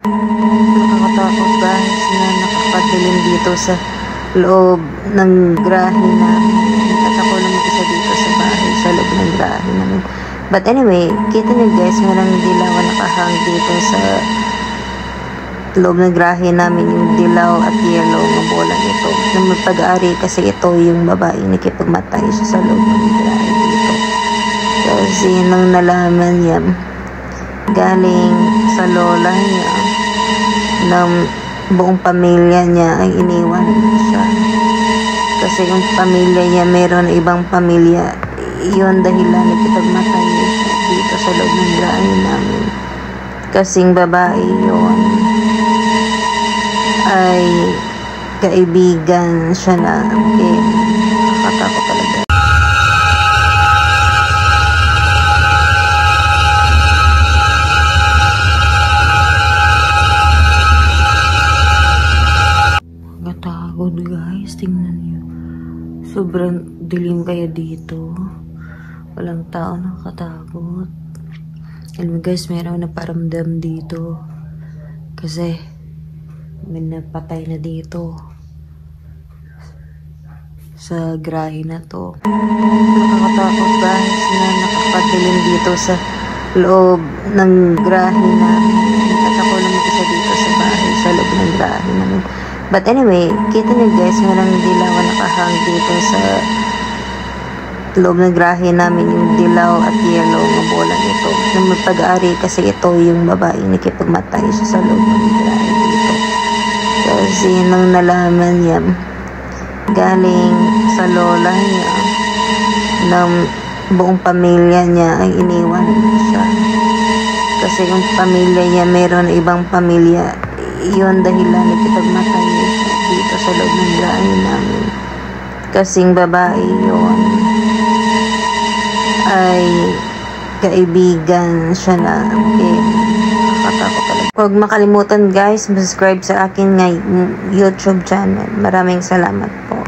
Nakakatakot guys na nakakadilim dito sa loob ng grahe namin. At ako lang isa dito sa bahay sa loob ng grahe namin. But anyway, kita nyo guys, merong dilaw na nakahang dito sa loob ng grahe namin, yung dilaw at yellow na bola nito. Na magpag-ari kasi ito yung babae nakipagmatay siya sa loob ng grahe dito. Kasi nang nalaman niya, galing sa lola niya, ng buong pamilya niya ay iniwan siya. Kasi yung pamilya niya, meron ibang pamilya. Yun dahilan nakipagmatay siya dito sa loob ng grahe namin. Kasing babae yun ay kaibigan siya na nakakatakot talaga. Nakakatakot guys, tingnan nyo. Sobrang dilim kaya dito. Walang tao, nakakatakot. Alam mo guys, meron na paramdam dito. Kasi may napatay na dito sa grahe na to. Nakakatakot guys na nakakadilim dito sa loob ng grahe namin. At ako lang isa dito sa bahay sa loob ng grahe namin. But anyway, kita nyo guys, merong dilaw na nakahang dito sa loob ng grahe namin, yung dilaw at yellow na bola nito. Na magpag-ari kasi ito yung babae nakipagmatay siya sa loob ng grahe dito. Kasi nang nalaman niya, galing sa lola niya, ng buong pamilya niya ay iniwan siya. Kasi yung pamilya niya, meron ibang pamilya. Yun dahilan nakipagmatay siya dito sa loob ng grahe namin. Kasing babae yun ay kaibigan siya na nakakatakot talaga. Huwag makalimutan guys, subscribe sa akin YouTube channel. Maraming salamat po.